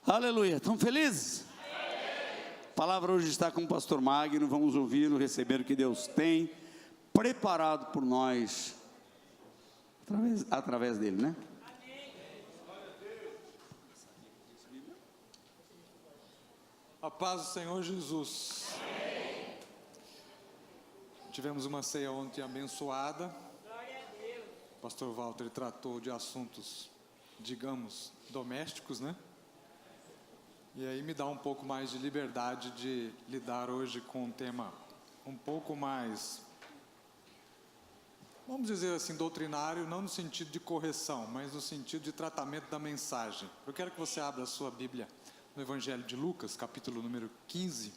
Aleluia, estão felizes? A palavra hoje está com o pastor Magno. Vamos ouvi-lo, receber o que Deus tem preparado por nós através dele, né? A paz do Senhor Jesus. Amém. Tivemos uma ceia ontem abençoada. O pastor Walter tratou de assuntos, digamos, domésticos, né? E aí me dá um pouco mais de liberdade de lidar hoje com um tema um pouco mais, vamos dizer assim, doutrinário, não no sentido de correção, mas no sentido de tratamento da mensagem. Eu quero que você abra a sua Bíblia no Evangelho de Lucas, capítulo número 15.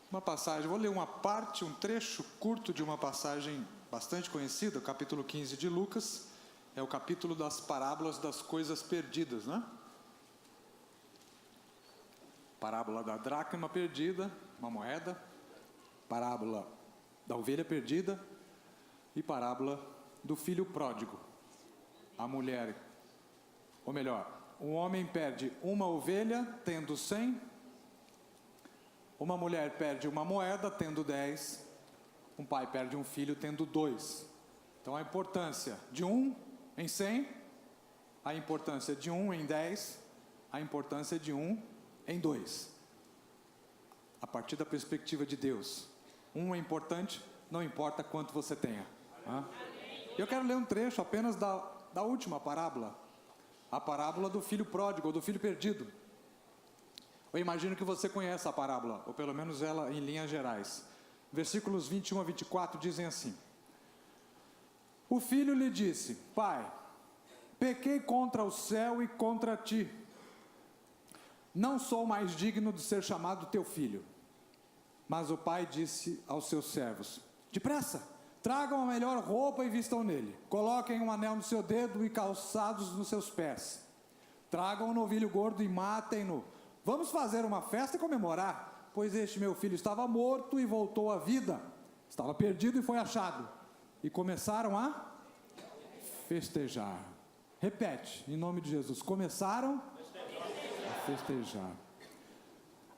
Uma passagem, vou ler uma parte, um trecho curto de uma passagem bastante conhecida, o capítulo 15 de Lucas, é o capítulo das parábolas das coisas perdidas, né? Parábola da dracma perdida, uma moeda, parábola da ovelha perdida e parábola do filho pródigo. A mulher, ou melhor, um homem perde uma ovelha, tendo 100. Uma mulher perde uma moeda, tendo 10. Um pai perde um filho, tendo 2. Então a importância de 1 em 100, a importância de 1 em 10, a importância de 1 em 2. A partir da perspectiva de Deus, 1 é importante, não importa quanto você tenha. Eu quero ler um trecho apenas da última parábola. A parábola do filho pródigo, ou do filho perdido. Eu imagino que você conhece a parábola, ou pelo menos ela em linhas gerais. Versículos 21 a 24 dizem assim: O filho lhe disse: Pai, pequei contra o céu e contra ti. Não sou mais digno de ser chamado teu filho. Mas o pai disse aos seus servos: Depressa, tragam a melhor roupa e vistam nele. Coloquem um anel no seu dedo e calçados nos seus pés. Tragam um novilho gordo e matem-no. Vamos fazer uma festa e comemorar, pois este meu filho estava morto e voltou à vida. Estava perdido e foi achado. E começaram a festejar. Repete, em nome de Jesus. Começaram a festejar.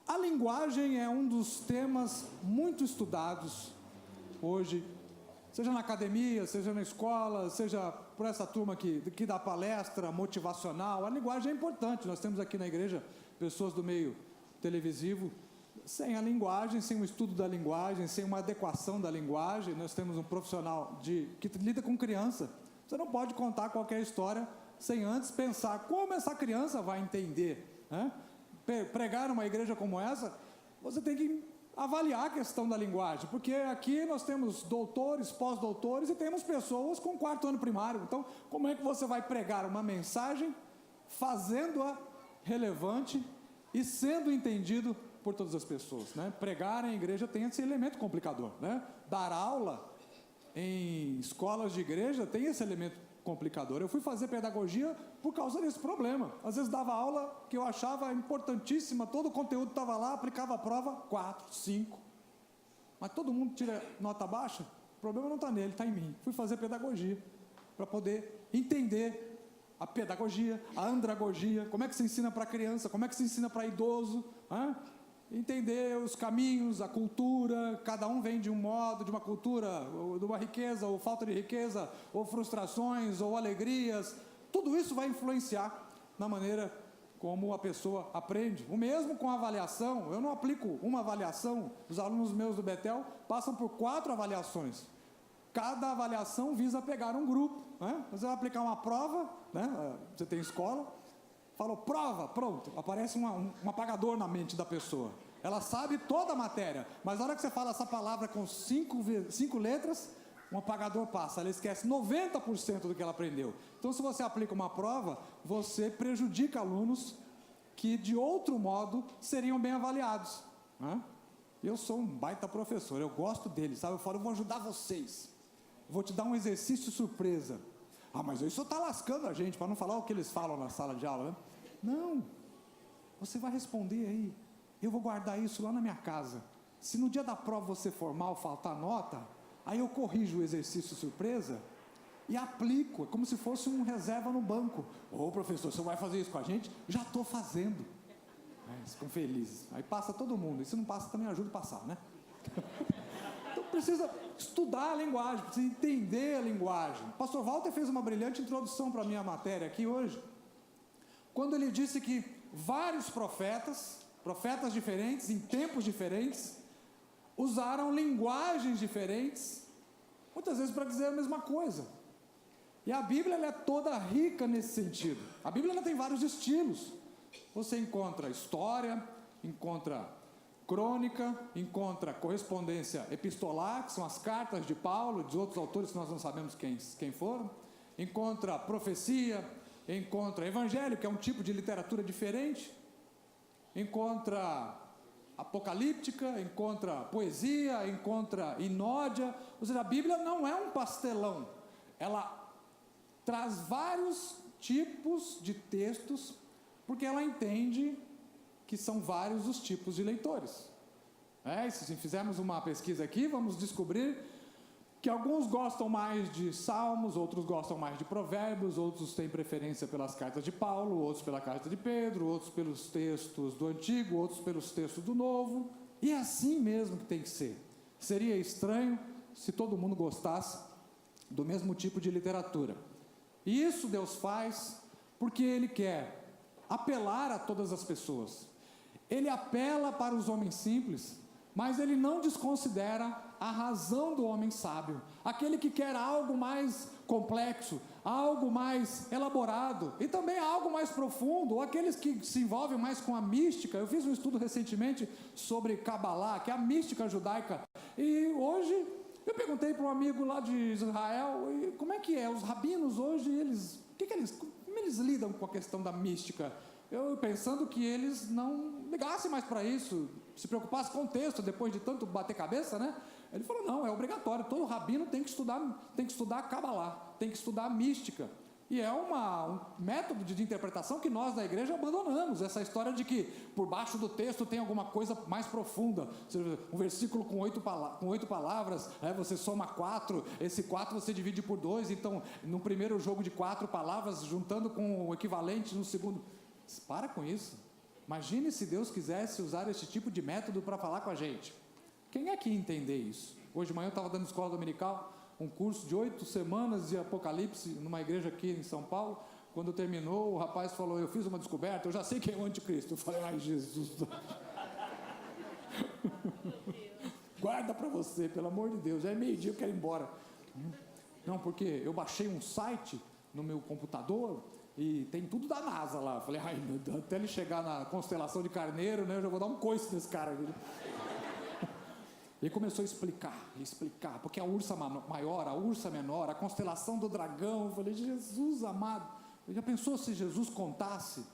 A linguagem é um dos temas muito estudados hoje, seja na academia, seja na escola, seja por essa turma que dá palestra motivacional. A linguagem é importante. Nós temos aqui na igreja pessoas do meio televisivo. Sem a linguagem, sem o estudo da linguagem, sem uma adequação da linguagem, nós temos um profissional que lida com criança. Você não pode contar qualquer história sem antes pensar como essa criança vai entender, né? Pregar numa igreja como essa, você tem que avaliar a questão da linguagem, porque aqui nós temos doutores, pós-doutores e temos pessoas com 4º ano primário. Então, como é que você vai pregar uma mensagem fazendo-a relevante e sendo entendido por todas as pessoas, né? Pregar em igreja tem esse elemento complicador, né? Dar aula em escolas de igreja tem esse elemento complicador. Eu fui fazer pedagogia por causa desse problema. Às vezes dava aula que eu achava importantíssima, todo o conteúdo estava lá, aplicava a prova 4, 5, mas todo mundo tira nota baixa. O problema não está nele, está em mim. Fui fazer pedagogia para poder entender a pedagogia, a andragogia, como é que se ensina para criança, como é que se ensina para idoso, entender os caminhos, a cultura. Cada um vem de um modo, de uma cultura, ou de uma riqueza, ou falta de riqueza, ou frustrações, ou alegrias. Tudo isso vai influenciar na maneira como a pessoa aprende. O mesmo com a avaliação. Eu não aplico uma avaliação. Os alunos meus do Betel passam por 4 avaliações. Cada avaliação visa pegar um grupo, né? Você vai aplicar uma prova, né? Você tem escola, falou prova, pronto, aparece um apagador na mente da pessoa. Ela sabe toda a matéria, mas na hora que você fala essa palavra com 5 letras, um apagador passa, ela esquece 90% do que ela aprendeu. Então, se você aplica uma prova, você prejudica alunos que de outro modo seriam bem avaliados, né? Eu sou um baita professor, eu gosto deles, sabe? Eu falo, eu vou ajudar vocês, vou te dar um exercício surpresa. Ah, mas isso está lascando a gente, para não falar o que eles falam na sala de aula, né? Não, você vai responder aí, eu vou guardar isso lá na minha casa. Se no dia da prova você for mal, faltar nota, aí eu corrijo o exercício surpresa e aplico, é como se fosse um reserva no banco. Ô professor, você vai fazer isso com a gente? Já estou fazendo. Eles ficam felizes. Aí passa todo mundo, e se não passa também ajuda a passar, né? Então precisa estudar a linguagem, precisa entender a linguagem. O pastor Walter fez uma brilhante introdução para a minha matéria aqui hoje, quando ele disse que vários profetas diferentes, em tempos diferentes, usaram linguagens diferentes, muitas vezes para dizer a mesma coisa. E a Bíblia ela é toda rica nesse sentido. A Bíblia ela tem vários estilos. Você encontra história, encontra crônica, encontra correspondência epistolar, que são as cartas de Paulo, de outros autores que nós não sabemos quem foram, encontra profecia, encontra evangelho, que é um tipo de literatura diferente, encontra apocalíptica, encontra poesia, encontra inódia. Ou seja, a Bíblia não é um pastelão, ela traz vários tipos de textos, porque ela entende que são vários os tipos de leitores. E se fizermos uma pesquisa aqui, vamos descobrir que alguns gostam mais de Salmos, outros gostam mais de Provérbios, outros têm preferência pelas cartas de Paulo, outros pela carta de Pedro, outros pelos textos do Antigo, outros pelos textos do Novo. E é assim mesmo que tem que ser. Seria estranho se todo mundo gostasse do mesmo tipo de literatura. E isso Deus faz porque Ele quer apelar a todas as pessoas. Ele apela para os homens simples, mas Ele não desconsidera a razão do homem sábio, aquele que quer algo mais complexo, algo mais elaborado e também algo mais profundo, ou aqueles que se envolvem mais com a mística. Eu fiz um estudo recentemente sobre Cabalá, que é a mística judaica, e hoje eu perguntei para um amigo lá de Israel, como é que é, os rabinos hoje, como eles lidam com a questão da mística? Eu pensando que eles não ligassem mais para isso, se preocupassem com o texto, depois de tanto bater cabeça, né? Ele falou, não, é obrigatório, todo rabino tem que estudar Cabalá, tem que estudar mística. E é um método de interpretação que nós da igreja abandonamos, essa história de que por baixo do texto tem alguma coisa mais profunda. Um versículo com 8 palavras, você soma 4, esse 4 você divide por 2, então no primeiro jogo de 4 palavras, juntando com o equivalente no segundo. Para com isso. Imagine se Deus quisesse usar esse tipo de método para falar com a gente. Quem é que ia entender isso? Hoje de manhã eu estava dando escola dominical, um curso de 8 semanas de Apocalipse, numa igreja aqui em São Paulo. Quando terminou, o rapaz falou, eu fiz uma descoberta, eu já sei quem é o anticristo. Eu falei, ai Jesus, guarda para você, pelo amor de Deus, já é meio-dia, eu quero ir embora. Não, porque eu baixei um site no meu computador e tem tudo da NASA lá. Eu falei, ai meu Deus, até ele chegar na constelação de Carneiro, né, eu já vou dar um coice nesse cara. E ele começou a explicar, porque a ursa maior, a ursa menor, a constelação do dragão. Eu falei, Jesus amado, já pensou se Jesus contasse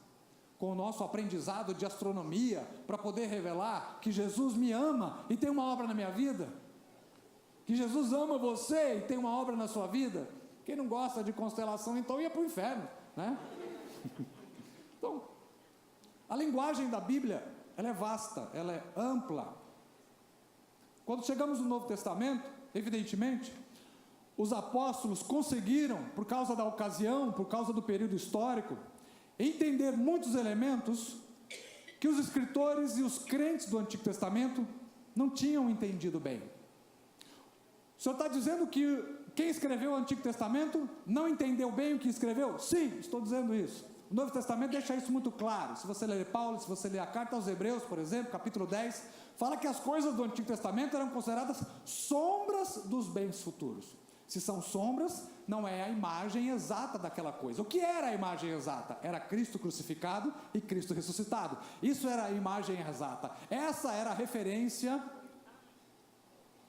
com o nosso aprendizado de astronomia para poder revelar que Jesus me ama e tem uma obra na minha vida? Que Jesus ama você e tem uma obra na sua vida? Quem não gosta de constelação, então ia para o inferno, né? Então, a linguagem da Bíblia, ela é vasta, ela é ampla. Quando chegamos no Novo Testamento, evidentemente, os apóstolos conseguiram, por causa da ocasião, por causa do período histórico, entender muitos elementos que os escritores e os crentes do Antigo Testamento não tinham entendido bem. O senhor está dizendo que quem escreveu o Antigo Testamento não entendeu bem o que escreveu? Sim, estou dizendo isso. O Novo Testamento deixa isso muito claro. Se você ler Paulo, se você ler a carta aos Hebreus, por exemplo, capítulo 10, fala que as coisas do Antigo Testamento eram consideradas sombras dos bens futuros. Se são sombras, não é a imagem exata daquela coisa. O que era a imagem exata? Era Cristo crucificado e Cristo ressuscitado. Isso era a imagem exata. Essa era a referência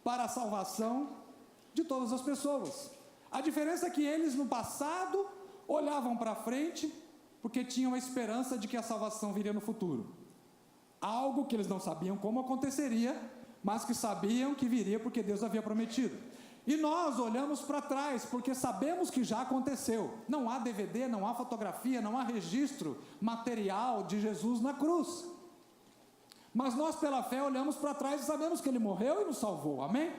para a salvação de todas as pessoas. A diferença é que eles no passado olhavam para frente porque tinham a esperança de que a salvação viria no futuro. Algo que eles não sabiam como aconteceria, mas que sabiam que viria porque Deus havia prometido. E nós olhamos para trás porque sabemos que já aconteceu. Não há DVD, não há fotografia, não há registro material de Jesus na cruz. Mas nós pela fé olhamos para trás e sabemos que Ele morreu e nos salvou, amém?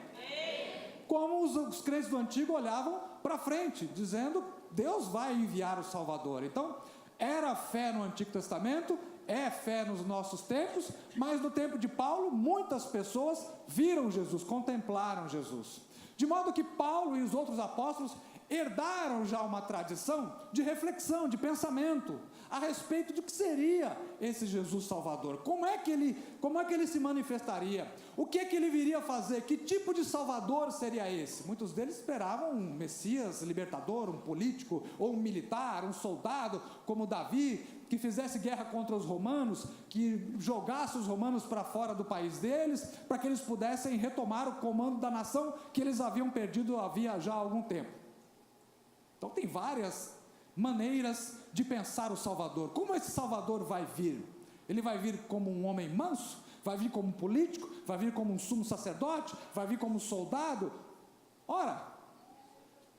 como os crentes do Antigo olhavam para frente, dizendo, Deus vai enviar o Salvador. Então, era fé no Antigo Testamento, é fé nos nossos tempos, mas no tempo de Paulo, muitas pessoas viram Jesus, contemplaram Jesus. De modo que Paulo e os outros apóstolos herdaram já uma tradição de reflexão, de pensamento, a respeito do que seria esse Jesus Salvador. Como é que ele se manifestaria? O que é que ele viria fazer? Que tipo de Salvador seria esse? Muitos deles esperavam um Messias libertador, um político, ou um militar, um soldado, como Davi, que fizesse guerra contra os romanos, que jogasse os romanos para fora do país deles, para que eles pudessem retomar o comando da nação que eles haviam perdido havia já algum tempo. Então tem várias maneiras de pensar o Salvador. Como esse Salvador vai vir? Ele vai vir como um homem manso? Vai vir como um político? Vai vir como um sumo sacerdote? Vai vir como um soldado? Ora,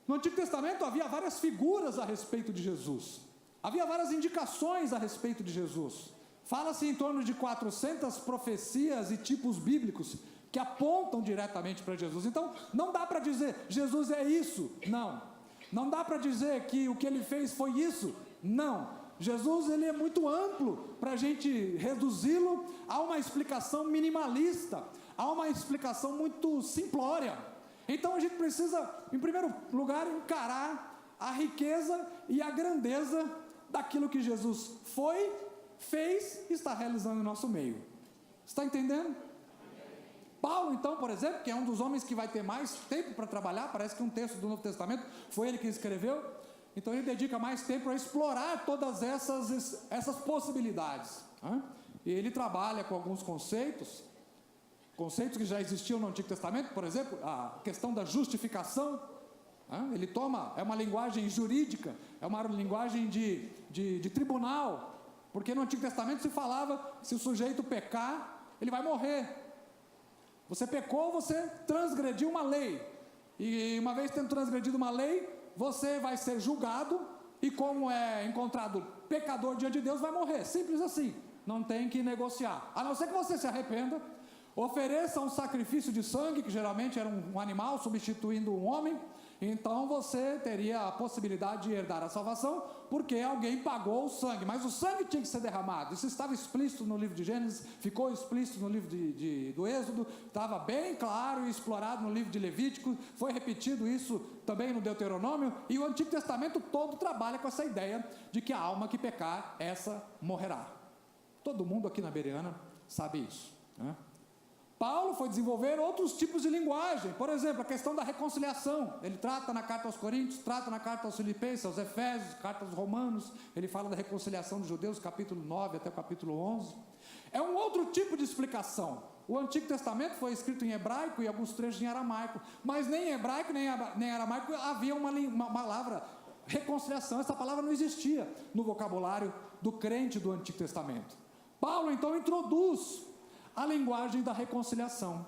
no Antigo Testamento havia várias figuras a respeito de Jesus. Havia várias indicações a respeito de Jesus. Fala-se em torno de 400 profecias e tipos bíblicos que apontam diretamente para Jesus. Então, não dá para dizer, Jesus é isso. Não. Não dá para dizer que o que ele fez foi isso. Não. Jesus, ele é muito amplo para a gente reduzi-lo a uma explicação minimalista, a uma explicação muito simplória. Então, a gente precisa, em primeiro lugar, encarar a riqueza e a grandeza daquilo que Jesus foi, fez e está realizando em nosso meio. Está entendendo? Paulo, então, por exemplo, que é um dos homens que vai ter mais tempo para trabalhar, parece que um texto do Novo Testamento foi ele que escreveu, então ele dedica mais tempo a explorar todas essas possibilidades. E ele trabalha com alguns conceitos que já existiam no Antigo Testamento, por exemplo, a questão da justificação. Ele toma, é uma linguagem jurídica, é uma linguagem de tribunal, porque no Antigo Testamento se falava, se o sujeito pecar, ele vai morrer. Você pecou, você transgrediu uma lei, e uma vez tendo transgredido uma lei, você vai ser julgado, e como é encontrado pecador diante de Deus, vai morrer, simples assim, não tem que negociar, a não ser que você se arrependa, ofereça um sacrifício de sangue, que geralmente era um animal substituindo um homem, então você teria a possibilidade de herdar a salvação, porque alguém pagou o sangue, mas o sangue tinha que ser derramado. Isso estava explícito no livro de Gênesis, ficou explícito no livro do Êxodo, estava bem claro e explorado no livro de Levítico, foi repetido isso também no Deuteronômio, e o Antigo Testamento todo trabalha com essa ideia de que a alma que pecar, essa morrerá. Todo mundo aqui na Bereana sabe isso, né? Paulo foi desenvolver outros tipos de linguagem, por exemplo, a questão da reconciliação, ele trata na carta aos Coríntios, trata na carta aos Filipenses, aos Efésios, carta aos Romanos, ele fala da reconciliação dos judeus, capítulo 9 até o capítulo 11, é um outro tipo de explicação. O Antigo Testamento foi escrito em hebraico e alguns trechos em aramaico, mas nem em hebraico nem em aramaico havia uma palavra, reconciliação, essa palavra não existia no vocabulário do crente do Antigo Testamento. Paulo então introduz a linguagem da reconciliação.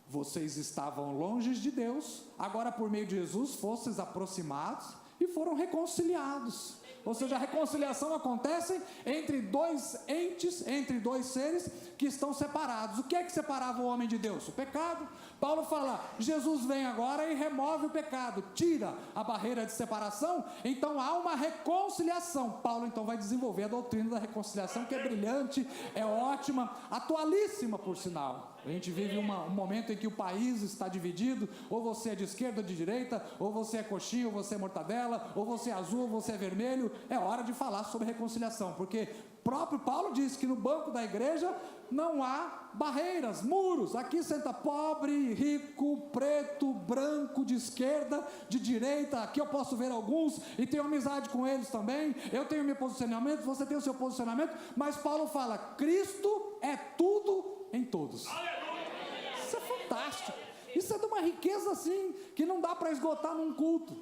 Vocês estavam longe de Deus, agora por meio de Jesus fosseis aproximados e foram reconciliados. Ou seja, a reconciliação acontece entre dois entes, entre dois seres que estão separados. O que é que separava o homem de Deus? O pecado. Paulo fala, Jesus vem agora e remove o pecado, tira a barreira de separação, então há uma reconciliação. Paulo então vai desenvolver a doutrina da reconciliação, que é brilhante, é ótima, atualíssima por sinal. A gente vive um momento em que o país está dividido, ou você é de esquerda ou de direita, ou você é coxinha, ou você é mortadela, ou você é azul, ou você é vermelho. É hora de falar sobre reconciliação, porque próprio Paulo diz que no banco da igreja não há barreiras, muros. Aqui senta pobre, rico, preto, branco, de esquerda, de direita. Aqui eu posso ver alguns e tenho amizade com eles também. Eu tenho meu posicionamento, você tem o seu posicionamento, mas Paulo fala, Cristo é tudo em todos. Isso é fantástico. Isso é de uma riqueza assim, que não dá para esgotar num culto.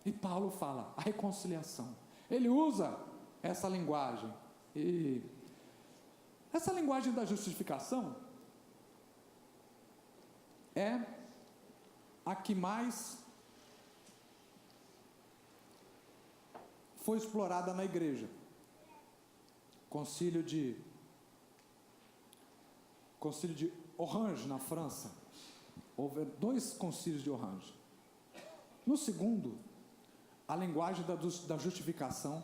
E Paulo fala, a reconciliação. Ele usa essa linguagem. E essa linguagem da justificação é a que mais foi explorada na igreja. Concílio de Orange, na França, houve 2 concílios de Orange. No segundo, a linguagem da justificação,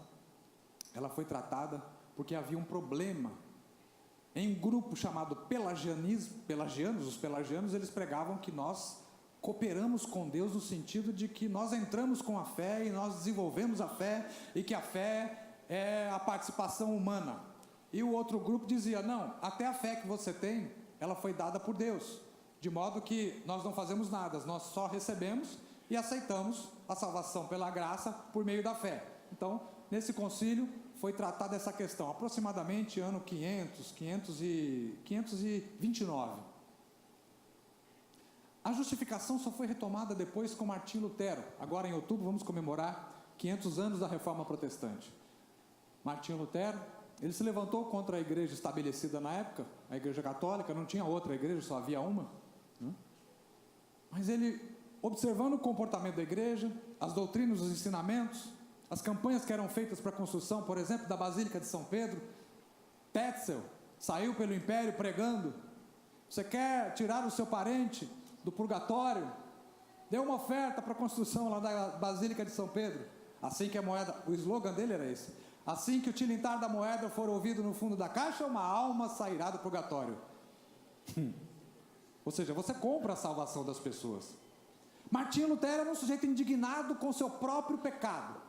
ela foi tratada porque havia um problema. Em um grupo chamado pelagianos, os pelagianos, eles pregavam que nós cooperamos com Deus no sentido de que nós entramos com a fé e nós desenvolvemos a fé, e que a fé é a participação humana. E o outro grupo dizia, não, até a fé que você tem, ela foi dada por Deus, de modo que nós não fazemos nada, nós só recebemos e aceitamos a salvação pela graça por meio da fé. Então, nesse concílio foi tratada essa questão, aproximadamente ano 529. A justificação só foi retomada depois com Martinho Lutero. Agora em outubro vamos comemorar 500 anos da Reforma Protestante. Martinho Lutero, ele se levantou contra a igreja estabelecida na época, a igreja católica, não tinha outra igreja, só havia uma, né? Mas ele, observando o comportamento da igreja, as doutrinas, os ensinamentos, as campanhas que eram feitas para a construção, por exemplo, da Basílica de São Pedro, Tetzel saiu pelo império pregando, você quer tirar o seu parente do purgatório? Dê uma oferta para a construção lá da Basílica de São Pedro. Assim que a moeda, o slogan dele era esse, assim que o tilintar da moeda for ouvido no fundo da caixa, uma alma sairá do purgatório. Ou seja, você compra a salvação das pessoas. Martinho Lutero era um sujeito indignado com seu próprio pecado.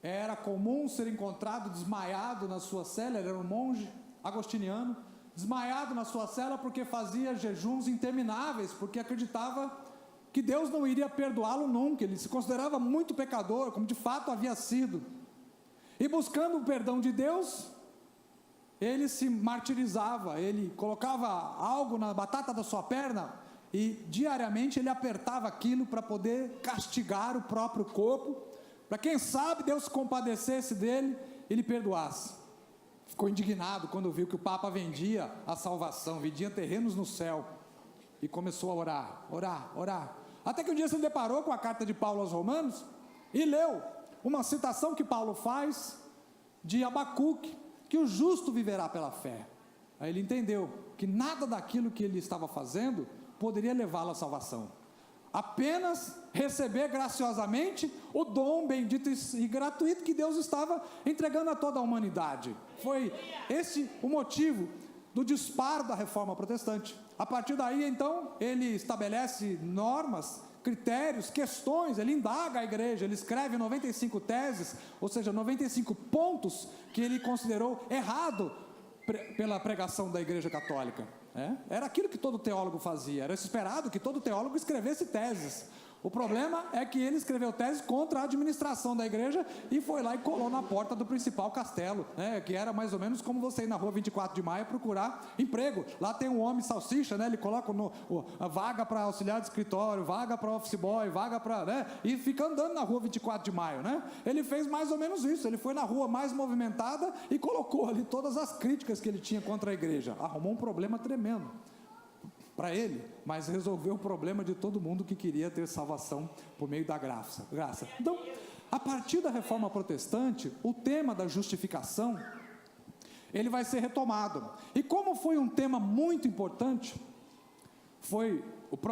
Era comum ser encontrado desmaiado na sua cela, ele era um monge agostiniano, desmaiado na sua cela porque fazia jejuns intermináveis, porque acreditava que Deus não iria perdoá-lo nunca, ele se considerava muito pecador, como de fato havia sido. E buscando o perdão de Deus, ele se martirizava, ele colocava algo na batata da sua perna e diariamente ele apertava aquilo para poder castigar o próprio corpo, para quem sabe Deus se compadecesse dele e lhe perdoasse. Ficou indignado quando viu que o Papa vendia a salvação, vendia terrenos no céu, e começou a orar. Até que um dia se deparou com a carta de Paulo aos Romanos e leu uma citação que Paulo faz de Abacuque, que o justo viverá pela fé. Aí ele entendeu que nada daquilo que ele estava fazendo poderia levá-lo à salvação. Apenas receber graciosamente o dom bendito e gratuito que Deus estava entregando a toda a humanidade. Foi esse o motivo do disparo da Reforma Protestante. A partir daí, então, ele estabelece normas, critérios, questões, ele indaga a igreja, ele escreve 95 teses, ou seja, 95 pontos que ele considerou errado pela pregação da igreja católica. Era aquilo que todo teólogo fazia, era esperado que todo teólogo escrevesse teses. O problema é que ele escreveu tese contra a administração da igreja e foi lá e colou na porta do principal castelo, que era mais ou menos como você ir na rua 24 de maio procurar emprego. Lá tem um homem salsicha, ele coloca a vaga para auxiliar de escritório, vaga para office boy, vaga para... e fica andando na rua 24 de maio. Ele fez mais ou menos isso, ele foi na rua mais movimentada e colocou ali todas as críticas que ele tinha contra a igreja. Arrumou um problema tremendo para ele, mas resolveu o problema de todo mundo que queria ter salvação por meio da graça. Então, a partir da Reforma Protestante, o tema da justificação, ele vai ser retomado. E como foi um tema muito importante,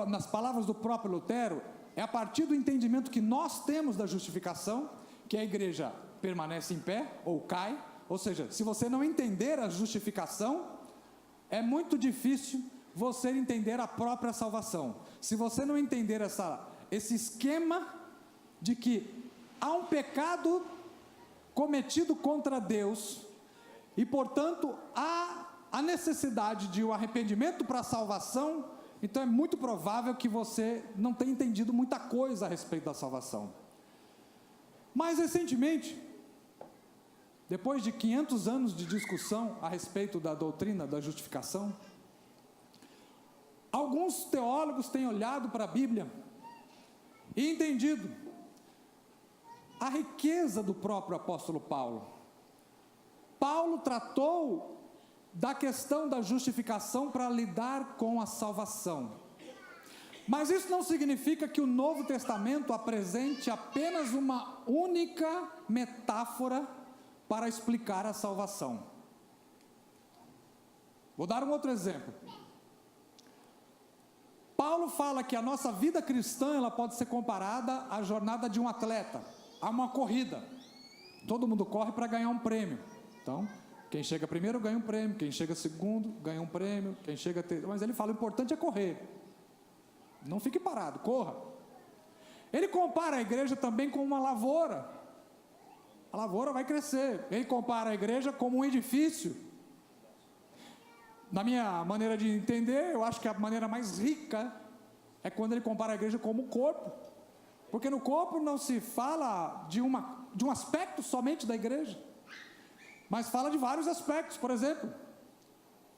nas palavras do próprio Lutero, é a partir do entendimento que nós temos da justificação, que a igreja permanece em pé ou cai. Ou seja, se você não entender a justificação, é muito difícil você entender a própria salvação. Se você não entender esse esquema de que há um pecado cometido contra Deus e, portanto, há a necessidade de um arrependimento para a salvação, então é muito provável que você não tenha entendido muita coisa a respeito da salvação. Mais recentemente, depois de 500 anos de discussão a respeito da doutrina da justificação, alguns teólogos têm olhado para a Bíblia e entendido a riqueza do próprio apóstolo Paulo. Paulo tratou da questão da justificação para lidar com a salvação. Mas isso não significa que o Novo Testamento apresente apenas uma única metáfora para explicar a salvação. Vou dar um outro exemplo. Paulo fala que a nossa vida cristã, ela pode ser comparada à jornada de um atleta, a uma corrida. Todo mundo corre para ganhar um prêmio. Então, quem chega primeiro ganha um prêmio, quem chega segundo ganha um prêmio, quem chega terceiro. Mas ele fala, o importante é correr. Não fique parado, corra. Ele compara a igreja também com uma lavoura. A lavoura vai crescer. Ele compara a igreja como um edifício. Na minha maneira de entender, eu acho que a maneira mais rica é quando ele compara a igreja como um corpo. Porque no corpo não se fala de um aspecto somente da igreja, mas fala de vários aspectos. Por exemplo,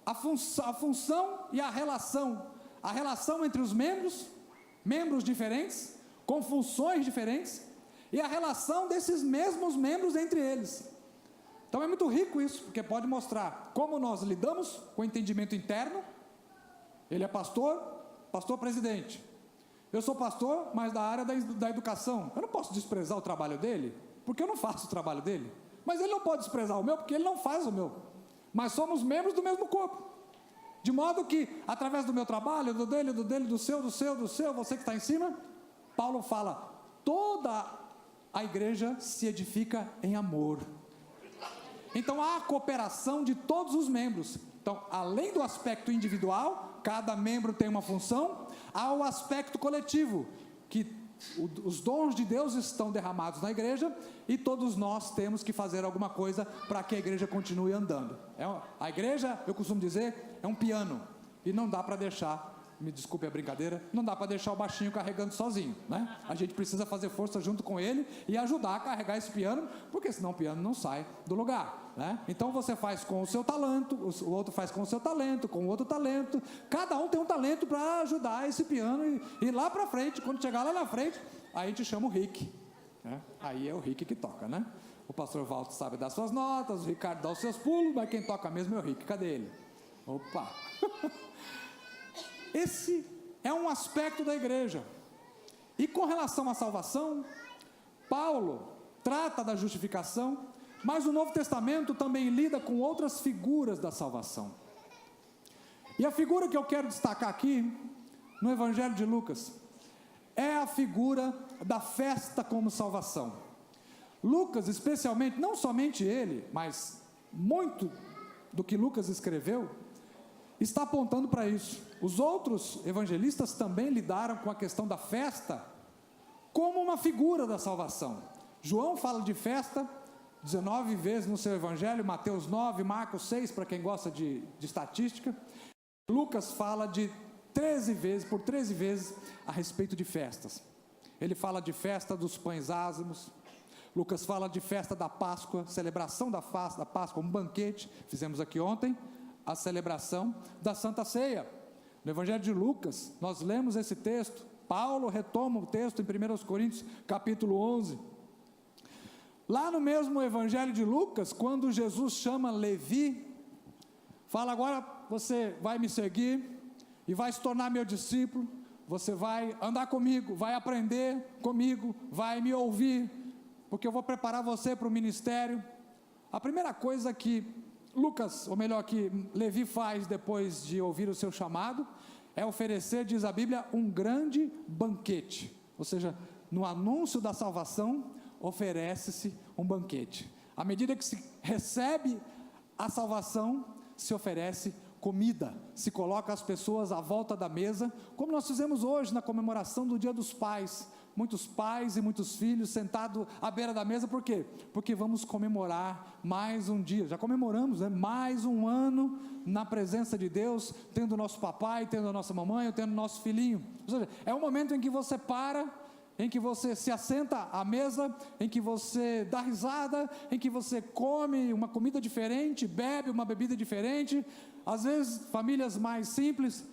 a função e a relação entre os membros diferentes, com funções diferentes, e a relação desses mesmos membros entre eles. Então é muito rico isso, porque pode mostrar como nós lidamos com o entendimento interno. Ele é pastor presidente. Eu sou pastor, mas da área da educação. Eu não posso desprezar o trabalho dele, porque eu não faço o trabalho dele. Mas ele não pode desprezar o meu, porque ele não faz o meu. Mas somos membros do mesmo corpo. De modo que, através do meu trabalho, do dele, do seu, você que está em cima, Paulo fala, toda a igreja se edifica em amor. Então há a cooperação de todos os membros. Então, além do aspecto individual, cada membro tem uma função, há o aspecto coletivo, que os dons de Deus estão derramados na igreja, e todos nós temos que fazer alguma coisa para que a igreja continue andando. A igreja, eu costumo dizer, é um piano, e não dá para deixar, me desculpe a brincadeira, não dá para deixar o baixinho carregando sozinho, né? A gente precisa fazer força junto com ele e ajudar a carregar esse piano, porque senão o piano não sai do lugar, né? Então você faz com o seu talento, o outro faz com o seu talento, com o outro talento, cada um tem um talento para ajudar esse piano, e lá para frente, quando chegar lá na frente, aí a gente chama o Rick, né? Aí é o Rick que toca, né? O pastor Walter sabe dar suas notas, o Ricardo dá os seus pulos, mas quem toca mesmo é o Rick. Cadê ele? Opa! Esse é um aspecto da igreja. E com relação à salvação, Paulo trata da justificação, mas o Novo Testamento também lida com outras figuras da salvação. E a figura que eu quero destacar aqui, no Evangelho de Lucas, é a figura da festa como salvação. Lucas, especialmente, não somente ele, mas muito do que Lucas escreveu, está apontando para isso. Os outros evangelistas também lidaram com a questão da festa como uma figura da salvação. João fala de festa 19 vezes no seu evangelho, Mateus 9, Marcos 6, para quem gosta de estatística. Lucas fala de 13 vezes a respeito de festas. Ele fala de festa dos pães ázimos. Lucas fala de festa da Páscoa, celebração da Páscoa, um banquete, fizemos aqui ontem, a celebração da Santa Ceia. No Evangelho de Lucas, nós lemos esse texto, Paulo retoma o texto em 1 Coríntios, capítulo 11. Lá no mesmo Evangelho de Lucas, quando Jesus chama Levi, fala, agora você vai me seguir e vai se tornar meu discípulo, você vai andar comigo, vai aprender comigo, vai me ouvir, porque eu vou preparar você para o ministério. A primeira coisa que Lucas, ou melhor, que Levi faz depois de ouvir o seu chamado, é oferecer, diz a Bíblia, um grande banquete. Ou seja, no anúncio da salvação, oferece-se um banquete. À medida que se recebe a salvação, se oferece comida, se coloca as pessoas à volta da mesa, como nós fizemos hoje na comemoração do Dia dos Pais. Muitos pais e muitos filhos sentados à beira da mesa, por quê? Porque vamos comemorar mais um dia, já comemoramos, né? Mais um ano na presença de Deus, tendo o nosso papai, tendo a nossa mamãe, tendo o nosso filhinho. Ou seja, é um momento em que você para, em que você se assenta à mesa, em que você dá risada, em que você come uma comida diferente, bebe uma bebida diferente. Às vezes, famílias mais simples,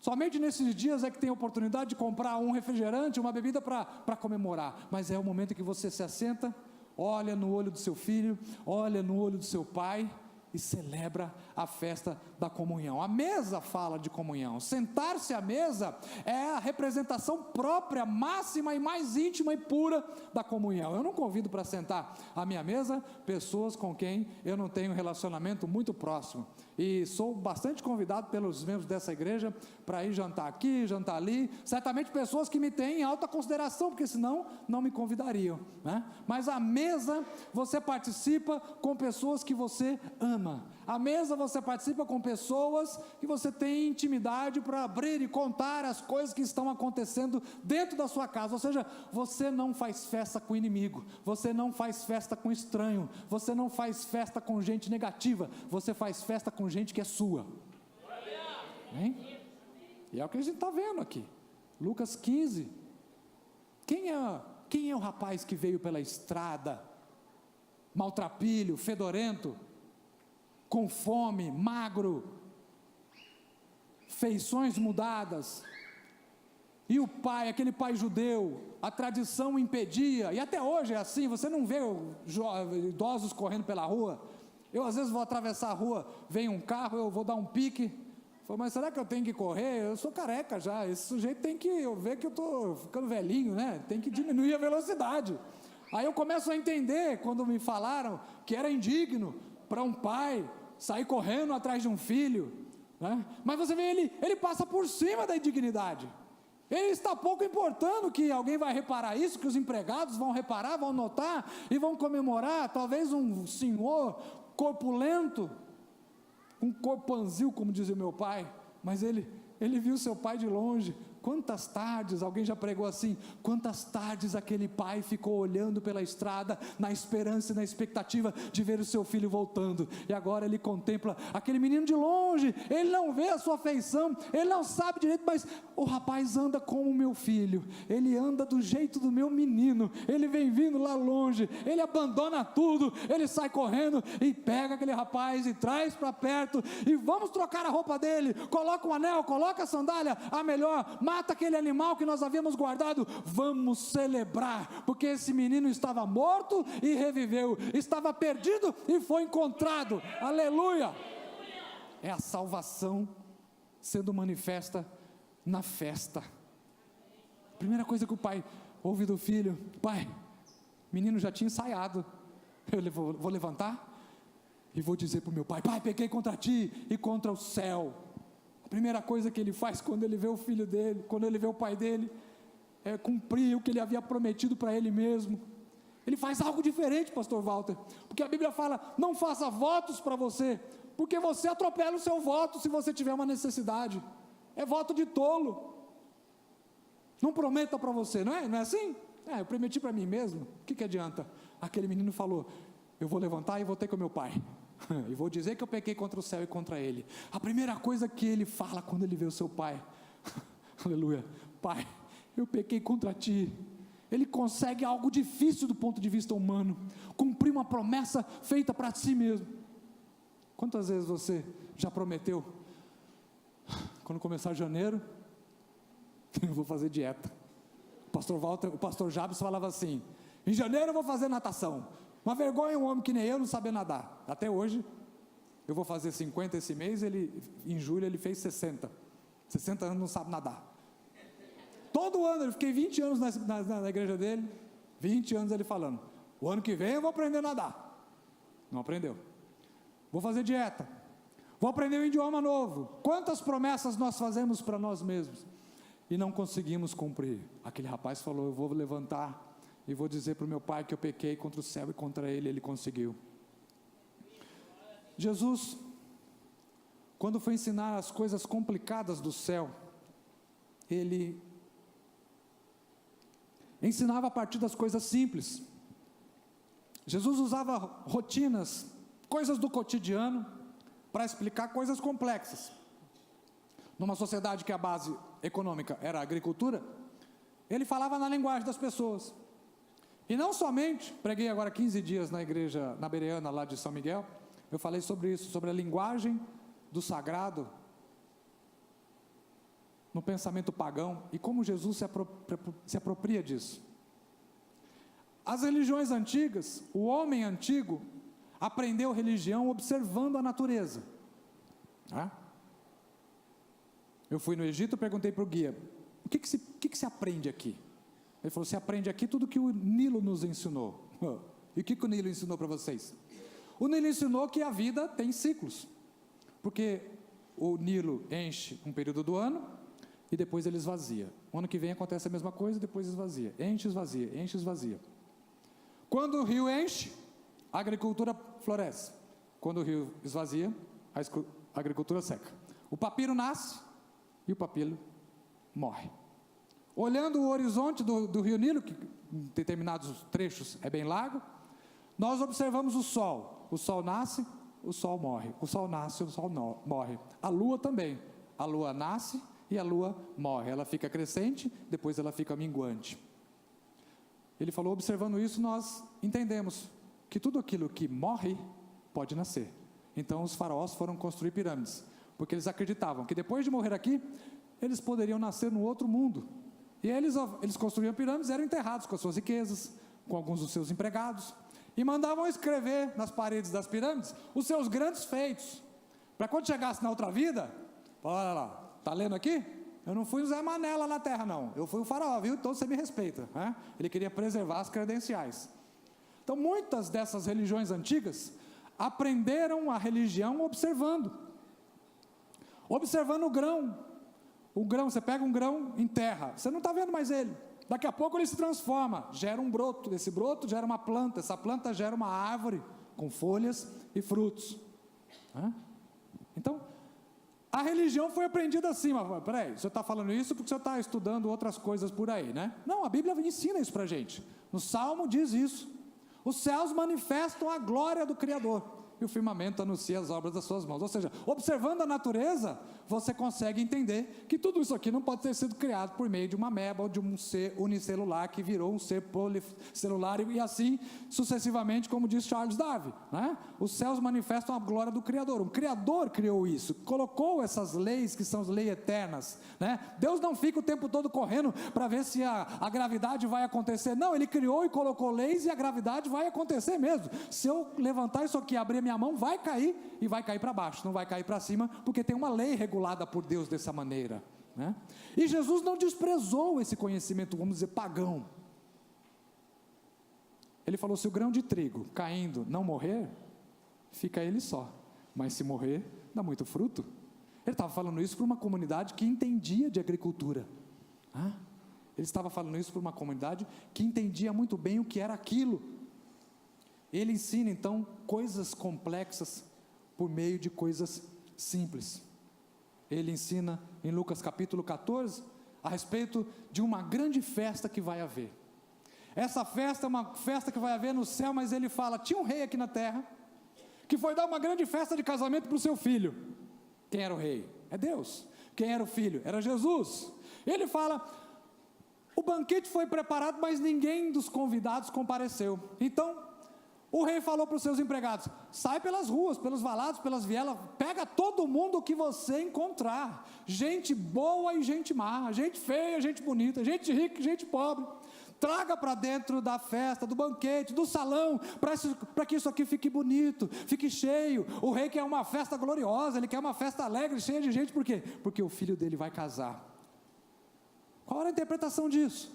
somente nesses dias é que tem a oportunidade de comprar um refrigerante, uma bebida para comemorar. Mas é o momento em que você se assenta, olha no olho do seu filho, olha no olho do seu pai e celebra a festa da comunhão. A mesa fala de comunhão. Sentar-se à mesa é a representação própria, máxima e mais íntima e pura da comunhão. Eu não convido para sentar à minha mesa pessoas com quem eu não tenho um relacionamento muito próximo. E sou bastante convidado pelos membros dessa igreja para ir jantar aqui, jantar ali. Certamente pessoas que me têm em alta consideração, porque senão não me convidariam, né? Mas a mesa você participa com pessoas que você ama. A mesa você participa com pessoas que você tem intimidade para abrir e contar as coisas que estão acontecendo dentro da sua casa. Ou seja, você não faz festa com inimigo, você não faz festa com estranho, você não faz festa com gente negativa, você faz festa com gente que é sua. Hein? E é o que a gente está vendo aqui. Lucas 15. Quem é o rapaz que veio pela estrada, maltrapilho, fedorento, com fome, magro, feições mudadas? E o pai, aquele pai judeu, a tradição impedia, e até hoje é assim, você não vê idosos correndo pela rua. Eu às vezes vou atravessar a rua, vem um carro, eu vou dar um pique, falo, mas será que eu tenho que correr? Eu sou careca já, esse sujeito tem que, eu ver que eu estou ficando velhinho, né? Tem que diminuir a velocidade. Aí eu começo a entender, quando me falaram que era indigno para um pai sair correndo atrás de um filho, né? Mas você vê, ele passa por cima da indignidade. Ele está pouco importando que alguém vai reparar isso, que os empregados vão reparar, vão notar e vão comemorar. Talvez um senhor corpulento, um corpanzil, como dizia meu pai, mas ele viu seu pai de longe. Quantas tardes, alguém já pregou assim, quantas tardes aquele pai ficou olhando pela estrada, na esperança e na expectativa de ver o seu filho voltando, e agora ele contempla aquele menino de longe, ele não vê a sua feição, ele não sabe direito, mas o rapaz anda como o meu filho, ele anda do jeito do meu menino, ele vem vindo lá longe, ele abandona tudo, ele sai correndo e pega aquele rapaz e traz para perto, e vamos trocar a roupa dele, coloca um anel, coloca a sandália, a melhor, mata aquele animal que nós havíamos guardado, vamos celebrar, porque esse menino estava morto e reviveu, estava perdido e foi encontrado, aleluia. É a salvação sendo manifesta na festa. Primeira coisa que o pai ouve do filho: pai, o menino já tinha ensaiado, eu vou levantar e vou dizer para o meu pai: pai, pequei contra ti e contra o céu. A primeira coisa que ele faz quando ele vê o filho dele, quando ele vê o pai dele, é cumprir o que ele havia prometido para ele mesmo. Ele faz algo diferente, pastor Walter, porque a Bíblia fala: não faça votos para você, porque você atropela o seu voto se você tiver uma necessidade. É voto de tolo. Não prometa para você, não é assim? Eu prometi para mim mesmo, o que adianta? Aquele menino falou: eu vou levantar e vou ter com meu pai, e vou dizer que eu pequei contra o céu e contra ele. A primeira coisa que ele fala quando ele vê o seu pai, aleluia: pai, eu pequei contra ti. Ele consegue algo difícil do ponto de vista humano, cumprir uma promessa feita para si mesmo. Quantas vezes você já prometeu: quando começar janeiro, eu vou fazer dieta? O pastor Jabes falava assim: em janeiro eu vou fazer natação. Uma vergonha um homem que nem eu não saber nadar. Até hoje, eu vou fazer 50 esse mês, em julho ele fez 60 anos, não sabe nadar. Todo ano, eu fiquei 20 anos na igreja dele, 20 anos ele falando: o ano que vem eu vou aprender a nadar. Não aprendeu. Vou fazer dieta, vou aprender um idioma novo. Quantas promessas nós fazemos para nós mesmos e não conseguimos cumprir? Aquele rapaz falou: eu vou levantar e vou dizer para o meu pai que eu pequei contra o céu e contra ele. Ele conseguiu. Jesus, quando foi ensinar as coisas complicadas do céu, ele ensinava a partir das coisas simples. Jesus usava rotinas, coisas do cotidiano, para explicar coisas complexas. Numa sociedade que a base econômica era a agricultura, ele falava na linguagem das pessoas. E não somente, preguei agora 15 dias na igreja, na Bereana, lá de São Miguel, eu falei sobre isso, sobre a linguagem do sagrado, no pensamento pagão, e como Jesus se apropria disso. As religiões antigas, o homem antigo, aprendeu religião observando a natureza. Eu fui no Egito, perguntei para o guia, o que se aprende aqui? Ele falou, se aprende aqui tudo que o Nilo nos ensinou. E o que o Nilo ensinou para vocês? O Nilo ensinou que a vida tem ciclos, porque o Nilo enche um período do ano e depois ele esvazia. O ano que vem acontece a mesma coisa, depois esvazia. Enche, esvazia, enche, esvazia. Quando o rio enche, a agricultura floresce. Quando o rio esvazia, a agricultura seca. O papiro nasce e o papiro morre. Olhando o horizonte do rio Nilo, que em determinados trechos é bem largo, nós observamos o sol. O sol nasce, o sol morre. O sol nasce, o sol morre. A lua também. A lua nasce e a lua morre. Ela fica crescente, depois ela fica minguante. Ele falou, observando isso, nós entendemos que tudo aquilo que morre pode nascer. Então os faraós foram construir pirâmides, porque eles acreditavam que depois de morrer aqui, eles poderiam nascer no outro mundo. E eles construíam pirâmides, eram enterrados com as suas riquezas, com alguns dos seus empregados, e mandavam escrever nas paredes das pirâmides os seus grandes feitos, para quando chegasse na outra vida, olha lá, está lendo aqui? Eu não fui o Zé Mané lá na terra não, eu fui o faraó, viu? Então você me respeita, né? Ele queria preservar as credenciais. Então muitas dessas religiões antigas aprenderam a religião observando o grão. O grão, você pega um grão em terra, você não está vendo mais ele. Daqui a pouco ele se transforma, gera um broto. Esse broto gera uma planta, essa planta gera uma árvore com folhas e frutos. Então, a religião foi aprendida assim. Mas peraí, o senhor está falando isso porque o senhor está estudando outras coisas por aí, né? Não, a Bíblia ensina isso para a gente. No Salmo diz isso. Os céus manifestam a glória do Criador e o firmamento anuncia as obras das suas mãos. Ou seja, observando a natureza, você consegue entender que tudo isso aqui não pode ter sido criado por meio de uma ameba ou de um ser unicelular que virou um ser policelular e assim sucessivamente, como diz Charles Darwin, né? Os céus manifestam a glória do Criador. O Criador criou isso, colocou essas leis que são as leis eternas, né? Deus não fica o tempo todo correndo para ver se a gravidade vai acontecer. Não, Ele criou e colocou leis e a gravidade vai acontecer mesmo. Se eu levantar isso aqui, abrir minha mão, vai cair e vai cair para baixo, não vai cair para cima, porque tem uma lei regulada por Deus dessa maneira, né? E Jesus não desprezou esse conhecimento, vamos dizer, pagão. Ele falou, se o grão de trigo caindo não morrer, fica ele só, mas se morrer, dá muito fruto. Ele estava falando isso para uma comunidade que entendia de agricultura. Ele estava falando isso para uma comunidade que entendia muito bem o que era aquilo. Ele ensina, então, coisas complexas por meio de coisas simples. Ele ensina em Lucas capítulo 14, a respeito de uma grande festa que vai haver. Essa festa é uma festa que vai haver no céu, mas ele fala, tinha um rei aqui na terra, que foi dar uma grande festa de casamento para o seu filho. Quem era o rei? É Deus. Quem era o filho? Era Jesus. Ele fala, o banquete foi preparado, mas ninguém dos convidados compareceu. Então, o rei falou para os seus empregados, sai pelas ruas, pelos valados, pelas vielas, pega todo mundo que você encontrar, gente boa e gente má, gente feia, gente bonita, gente rica e gente pobre, traga para dentro da festa, do banquete, do salão, para que isso aqui fique bonito, fique cheio. O rei quer uma festa gloriosa, ele quer uma festa alegre, cheia de gente, por quê? Porque o filho dele vai casar. Qual era a interpretação disso?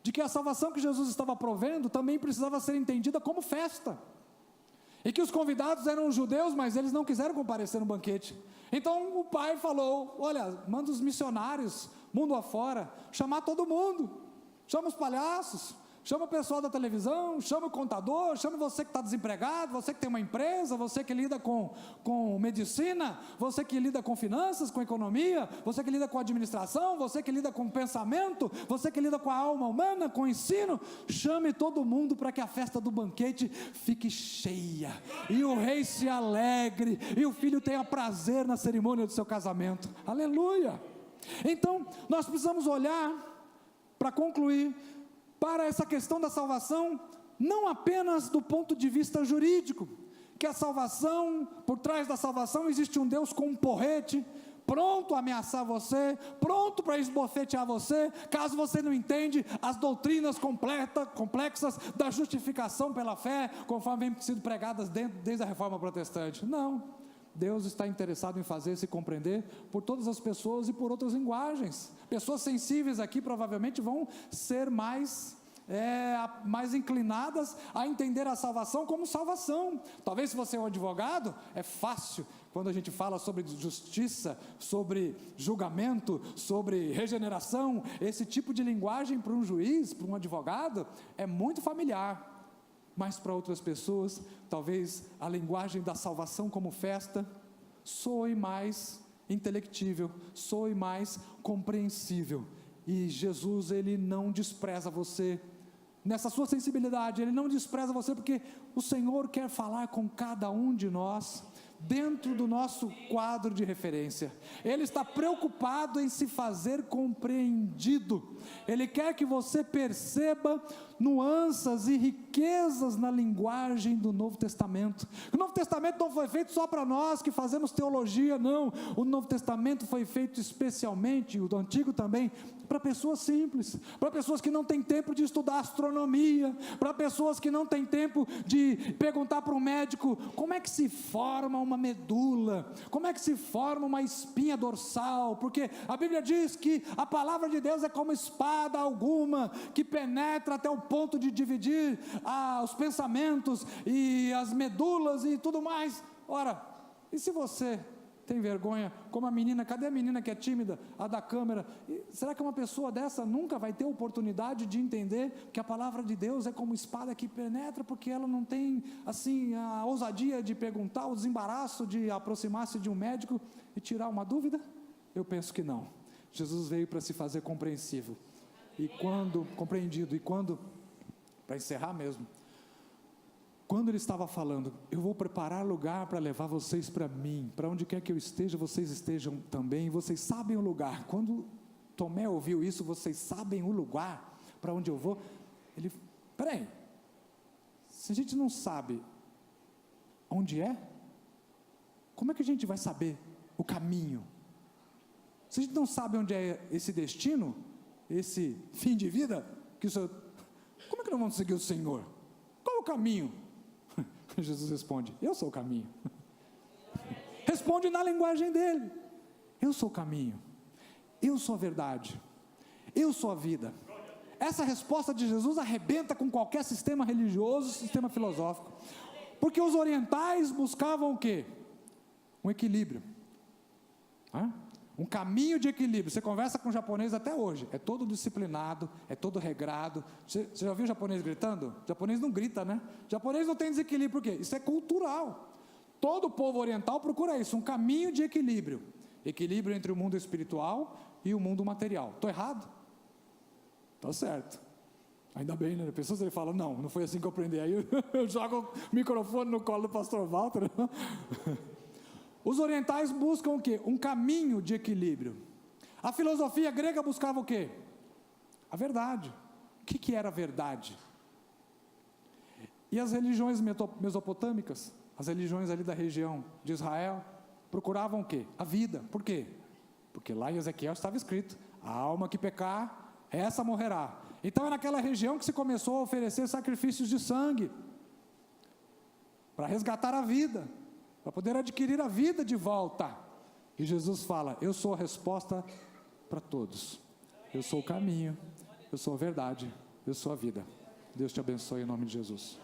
De que a salvação que Jesus estava provendo também precisava ser entendida como festa, e que os convidados eram judeus, mas eles não quiseram comparecer no banquete. Então o pai falou, olha, manda os missionários, mundo afora, chamar todo mundo, chama os palhaços, chama o pessoal da televisão, chama o contador, chama você que está desempregado, você que tem uma empresa, você que lida com medicina, você que lida com finanças, com economia, você que lida com administração, você que lida com pensamento, você que lida com a alma humana, com o ensino, chame todo mundo para que a festa do banquete fique cheia, e o rei se alegre, e o filho tenha prazer na cerimônia do seu casamento. Aleluia! Então, nós precisamos olhar, para concluir, para essa questão da salvação, não apenas do ponto de vista jurídico, que a salvação, por trás da salvação existe um Deus com um porrete, pronto a ameaçar você, pronto para esbofetear você, caso você não entende as doutrinas complexas da justificação pela fé, conforme vem sido pregadas desde a Reforma Protestante. Não. Deus está interessado em fazer-se compreender por todas as pessoas e por outras linguagens. Pessoas sensíveis aqui provavelmente vão ser mais inclinadas a entender a salvação como salvação. Talvez se você é um advogado, é fácil, quando a gente fala sobre justiça, sobre julgamento, sobre regeneração, esse tipo de linguagem para um juiz, para um advogado, é muito familiar. Mas para outras pessoas, talvez a linguagem da salvação como festa soe mais intelectível, soe mais compreensível. E Jesus, Ele não despreza você nessa sua sensibilidade, Ele não despreza você, porque o Senhor quer falar com cada um de nós, dentro do nosso quadro de referência. Ele está preocupado em se fazer compreendido. Ele quer que você perceba nuances e riquezas na linguagem do Novo Testamento. O Novo Testamento não foi feito só para nós que fazemos teologia, não. O Novo Testamento foi feito especialmente, o do Antigo também, para pessoas simples, para pessoas que não têm tempo de estudar astronomia, para pessoas que não têm tempo de perguntar para um médico como é que se forma uma medula, como é que se forma uma espinha dorsal, porque a Bíblia diz que a palavra de Deus é como espada alguma, que penetra até o ponto de dividir os pensamentos e as medulas e tudo mais. Ora, e se você tem vergonha, como a menina, cadê a menina que é tímida, a da câmera? Será que uma pessoa dessa nunca vai ter oportunidade de entender que a palavra de Deus é como espada que penetra, porque ela não tem, assim, a ousadia de perguntar, o desembaraço de aproximar-se de um médico e tirar uma dúvida? Eu penso que não. Jesus veio para se fazer compreensível, compreendido, e quando, para encerrar mesmo, quando Ele estava falando, eu vou preparar lugar para levar vocês para mim, para onde quer que eu esteja, vocês estejam também, vocês sabem o lugar. Quando Tomé ouviu isso, vocês sabem o lugar para onde eu vou? Ele, peraí, se a gente não sabe onde é, como é que a gente vai saber o caminho? Se a gente não sabe onde é esse destino, esse fim de vida, como é que nós vamos seguir o Senhor? Qual é o caminho? Jesus responde, eu sou o caminho. Responde na linguagem dele, eu sou o caminho, eu sou a verdade, eu sou a vida. Essa resposta de Jesus arrebenta com qualquer sistema religioso, sistema filosófico, porque os orientais buscavam o quê? Um equilíbrio, um caminho de equilíbrio. Você conversa com o japonês até hoje, é todo disciplinado, é todo regrado. Você já viu o japonês gritando? O japonês não grita, né? O japonês não tem desequilíbrio, por quê? Isso é cultural. Todo o povo oriental procura isso, um caminho de equilíbrio. Equilíbrio entre o mundo espiritual e o mundo material. Estou errado? Está certo. Ainda bem, né? Pessoas ele fala, não foi assim que eu aprendi. Aí eu jogo o microfone no colo do pastor Walter. Os orientais buscam o quê? Um caminho de equilíbrio. A filosofia grega buscava o quê? A verdade. O que era a verdade? E as religiões mesopotâmicas, as religiões ali da região de Israel, procuravam o quê? A vida. Por quê? Porque lá em Ezequiel estava escrito, a alma que pecar, essa morrerá. Então é naquela região que se começou a oferecer sacrifícios de sangue, para resgatar a vida, para poder adquirir a vida de volta. E Jesus fala, eu sou a resposta para todos. Eu sou o caminho, eu sou a verdade, eu sou a vida. Deus te abençoe em nome de Jesus.